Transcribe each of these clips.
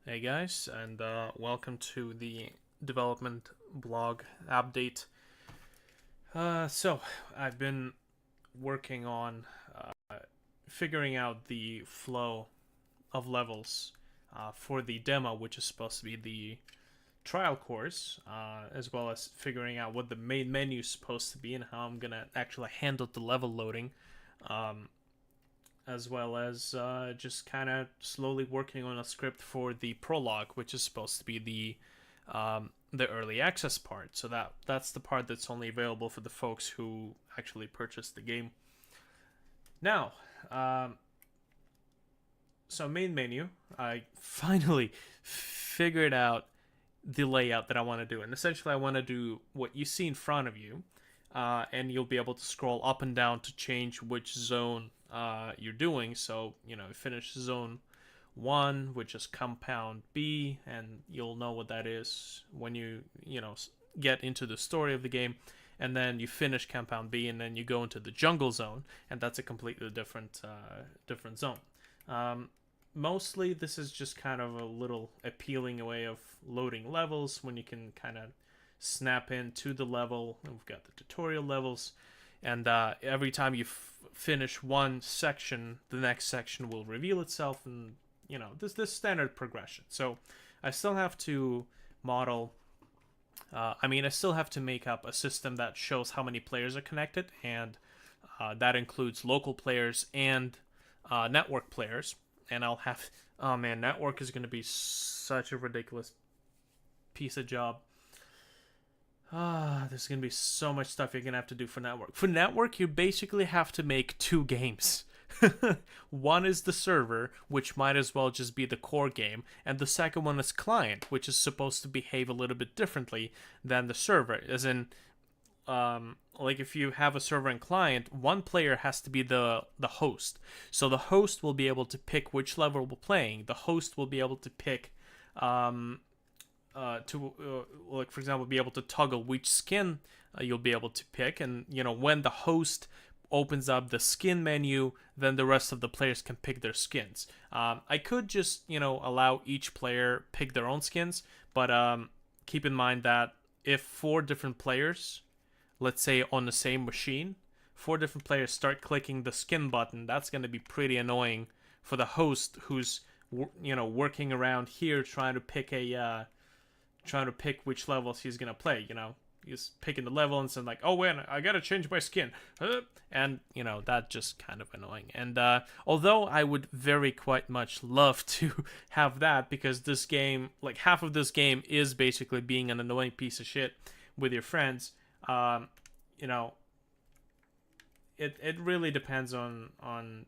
Hey guys, and welcome to the development blog update. So, I've been working on figuring out the flow of levels for the demo, which is supposed to be the trial course, as well as figuring out what the main menu is supposed to be and how I'm gonna actually handle the level loading. Um, as well as just kind of slowly working on a script for the prologue, which is supposed to be the early access part. So that's the part that's only available for the folks who actually purchased the game. Now, um, so main menu, I finally figured out the layout that I want to do, and essentially I want to do what you see in front of you, and you'll be able to scroll up and down to change which zone you're doing. So finish zone 1, which is compound B, and you'll know what that is when you get into the story of the game. And then you finish compound B, and then you go into the jungle zone, and that's a completely different zone. Um, Mostly, this is just kind of a little appealing way of loading levels when you can kind of snap into the level. And we've got the tutorial levels, and every time you finish one section, the next section will reveal itself, and this standard progression. So I still have to model. I still have to make up a system that shows how many players are connected, and that includes local players and network players. And I'll have, oh man, network is going to be such a ridiculous piece of job. There's going to be so much stuff you're going to have to do for network. For network, you basically have to make two games. One is the server, which might as well just be the core game, and the second one is client, which is supposed to behave a little bit differently than the server. As in, like if you have a server and client, one player has to be the host. So the host will be able to pick which level we're playing. The host will be able to pick like for example, be able to toggle which skin you'll be able to pick, and when the host opens up the skin menu, then the rest of the players can pick their skins. I could just allow each player pick their own skins, but keep in mind that if four different players, let's say on the same machine, four different players start clicking the skin button, that's going to be pretty annoying for the host who's working around here trying to pick which levels he's gonna play. He's picking the level and saying like, "Oh wait, I gotta change my skin," and that just kind of annoying. And although I would very quite much love to have that, because this game, like half of this game, is basically being an annoying piece of shit with your friends. You know, it really depends on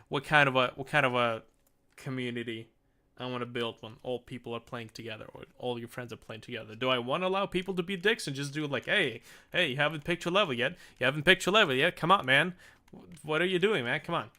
what kind of a community I want to build when all people are playing together, or all your friends are playing together. Do I want to allow people to be dicks and just do like, hey, you haven't picked your level yet? You haven't picked your level yet? Come on, man. What are you doing, man? Come on.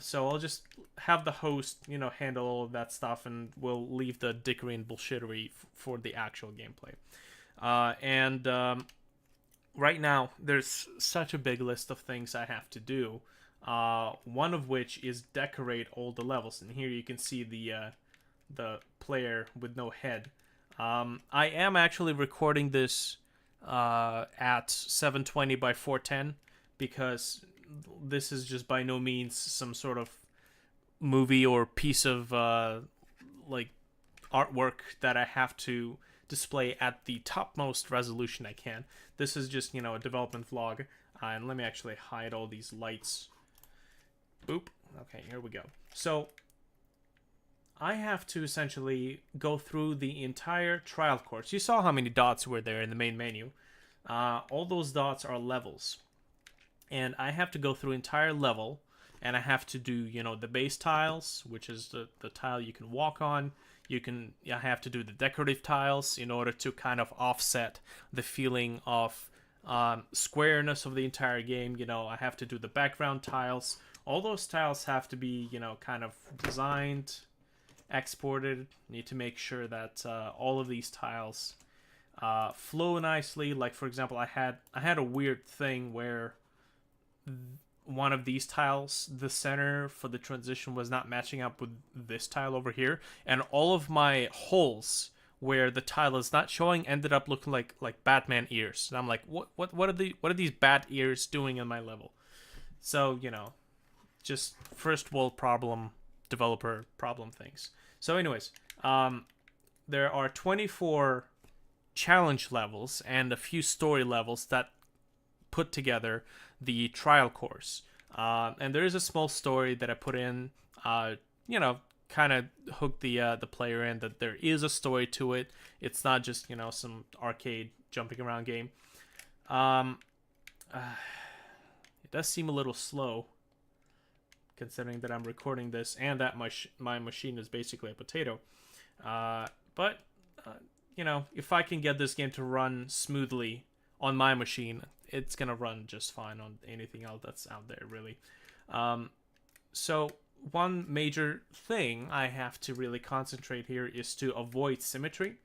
So I'll just have the host, handle all of that stuff, and we'll leave the dickery and bullshittery for the actual gameplay. And right now, there's such a big list of things I have to do. One of which is decorate all the levels, and here you can see the player with no head. I am actually recording this at 720 by 410, because this is just by no means some sort of movie or piece of like artwork that I have to display at the topmost resolution I can. This is just a development vlog, and let me actually hide all these lights. Boop. Okay, here we go. So I have to essentially go through the entire trial course. You saw how many dots were there in the main menu. All those dots are levels. And I have to go through entire level, and I have to do, the base tiles, which is the tile you can walk on. I have to do the decorative tiles in order to kind of offset the feeling of squareness of the entire game. I have to do the background tiles. All those tiles have to be, kind of designed, exported. Need to make sure that all of these tiles flow nicely. Like for example, I had a weird thing where one of these tiles, the center for the transition was not matching up with this tile over here, and all of my holes where the tile is not showing ended up looking like Batman ears. And I'm like, what are these bat ears doing in my level? So, just first world problem, developer problem things. So anyways, there are 24 challenge levels and a few story levels that put together the trial course. And there is a small story that I put in, kind of hook the player in that there is a story to it. It's not just some arcade jumping around game. It does seem a little slow, considering that I'm recording this and that my machine is basically a potato. But if I can get this game to run smoothly on my machine, it's gonna run just fine on anything else that's out there, really. So one major thing I have to really concentrate here is to avoid symmetry,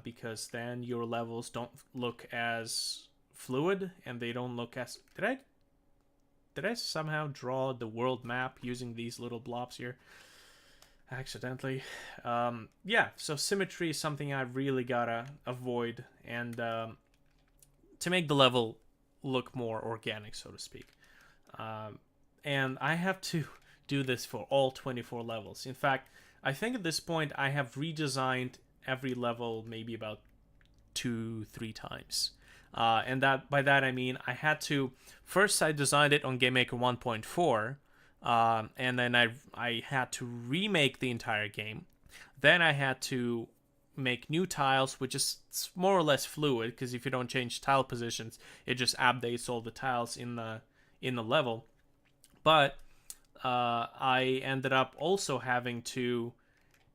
because then your levels don't look as fluid and they don't look as... Did I somehow draw the world map using these little blobs here? Accidentally. Yeah, so symmetry is something I really gotta avoid, and to make the level look more organic, so to speak. And I have to do this for all 24 levels. In fact, I think at this point I have redesigned every level maybe about 2-3 times. And that by that I mean I had to... First I designed it on GameMaker 1.4, and then I had to remake the entire game. Then I had to make new tiles, which is more or less fluid, because if you don't change tile positions, it just updates all the tiles in the level. But I ended up also having to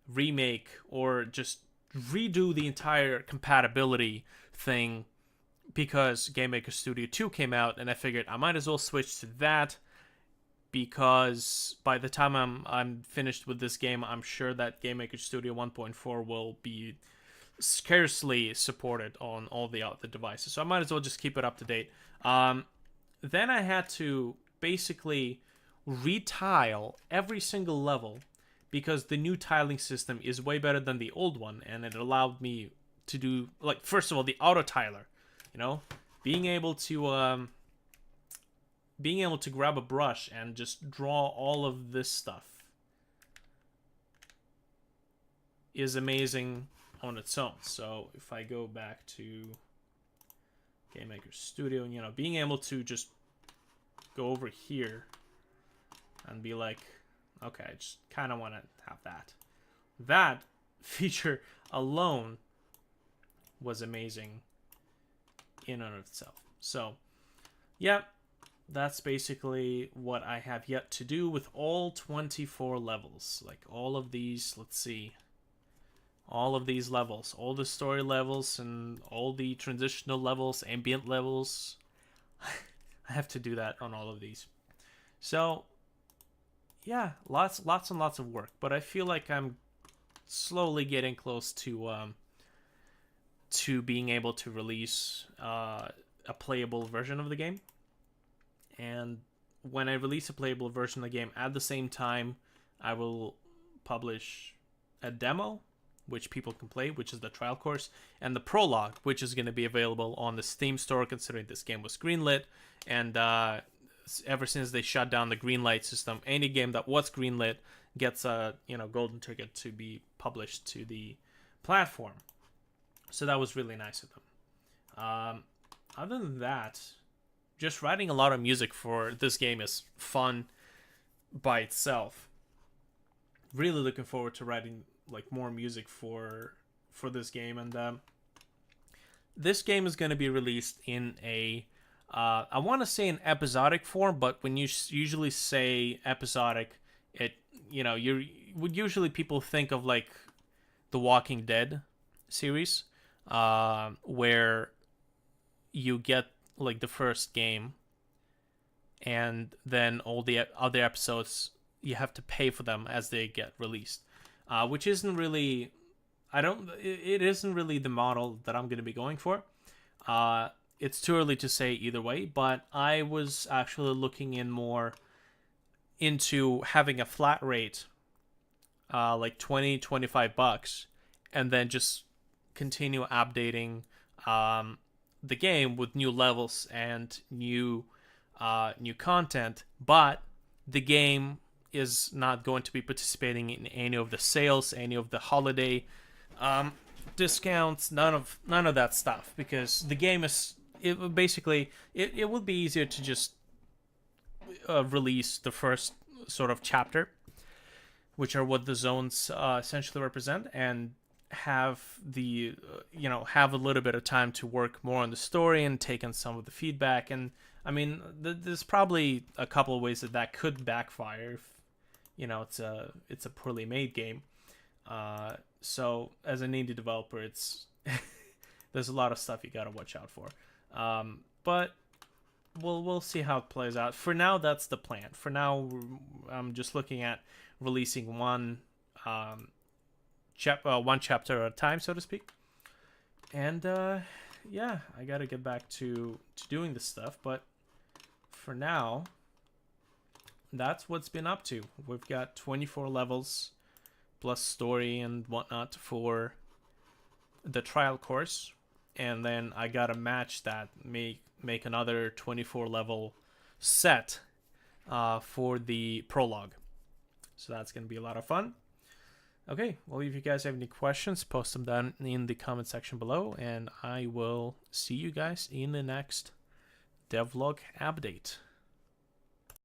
remake or just redo the entire compatibility thing, because GameMaker Studio 2 came out, and I figured I might as well switch to that, because by the time I'm finished with this game, I'm sure that GameMaker Studio 1.4 will be scarcely supported on all the other devices. So I might as well just keep it up to date. Then I had to basically retile every single level, because the new tiling system is way better than the old one, and it allowed me to do, like, first of all, the auto tiler. Being able to grab a brush and just draw all of this stuff is amazing on its own. So if I go back to GameMaker Studio, being able to just go over here and be like, okay, I just kind of want to have that. That feature alone was amazing in and of itself. So, yeah, that's basically what I have yet to do with all 24 levels. Like, all of these, let's see, all of these levels, all the story levels and all the transitional levels, ambient levels. I have to do that on all of these. So, yeah, lots and lots of work, but I feel like I'm slowly getting close to being able to release a playable version of the game. And when I release a playable version of the game, at the same time, I will publish a demo, which people can play, which is the trial course, and the prologue, which is going to be available on the Steam store, considering this game was greenlit. And ever since they shut down the greenlight system, any game that was greenlit gets a golden ticket to be published to the platform. So that was really nice of them. Other than that, just writing a lot of music for this game is fun by itself. Really looking forward to writing more music for this game. And this game is going to be released in a I want to say an episodic form, but when you usually say episodic, usually people think of the Walking Dead series, where you get the first game, and then all the other episodes you have to pay for them as they get released, which isn't really, it isn't really the model that I'm going to be going for. it's too early to say either way, but I was actually looking in more into having a flat rate, like 20-25 bucks, and then just continue updating the game with new levels and new content. But the game is not going to be participating in any of the sales, any of the holiday discounts, none of that stuff, because the game is it would be easier to just release the first sort of chapter, which are what the zones essentially represent, and have have a little bit of time to work more on the story and take in some of the feedback. And I mean, there's probably a couple of ways that could backfire if it's a poorly made game. So as an indie developer, it's there's a lot of stuff you gotta watch out for. But we'll see how it plays out. For now, that's the plan. For now, I'm just looking at releasing one chapter at a time, so to speak. And yeah, I gotta get back to doing this stuff. But for now, that's what's been up to. We've got 24 levels plus story and whatnot for the trial course, and then I gotta match that, make another 24 level set for the prologue. So that's gonna be a lot of fun. Okay, well, if you guys have any questions, post them down in the comment section below, and I will see you guys in the next devlog update.